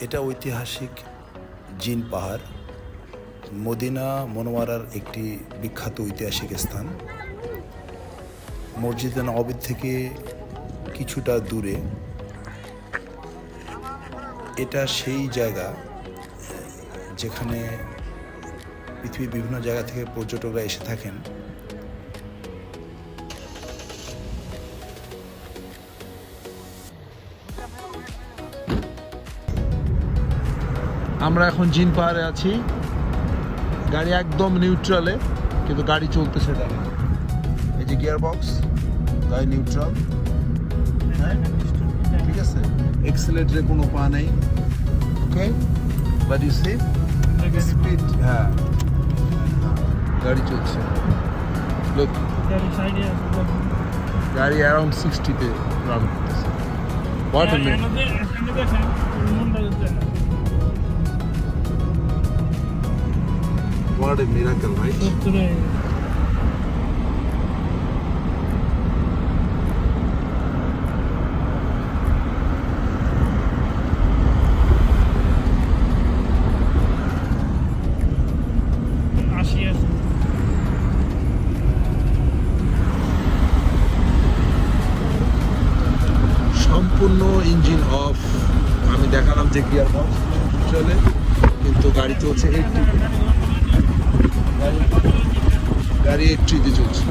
এটা ঐতিহাসিক জিন পাহাড়, মদিনা মনোয়ারার একটি বিখ্যাত ঐতিহাসিক স্থান। মসজিদে নববী থেকে কিছুটা দূরে। এটা সেই জায়গা যেখানে পৃথিবীর বিভিন্ন জায়গা থেকে পর্যটকরা এসে থাকেন। আমরা এখন জিন পাহাড়ে আছি, গাড়ি একদম নিউট্রালে, কিন্তু গাড়ি চলতেছে। দেখেন এই যে গিয়ার বক্স, গাড়ি নিউট্রাল, হ্যাঁ ঠিক আছে, এক্সেলেটরে কোনো পা নেই। ওকে, বাট ইউ সি স্পিড, হ্যাঁ গাড়ি চলছে। লুক, গাড়ি অ্যারাউন্ড 60-তে রান করতেছে। What a What a miracle, right? সম্পূর্ণ ইঞ্জিন অফ। আমি দেখালাম যে গিয়ার বক্স চলে, কিন্তু গাড়ি চলছে 80-তে। গাড়ি 80-তে চলছে।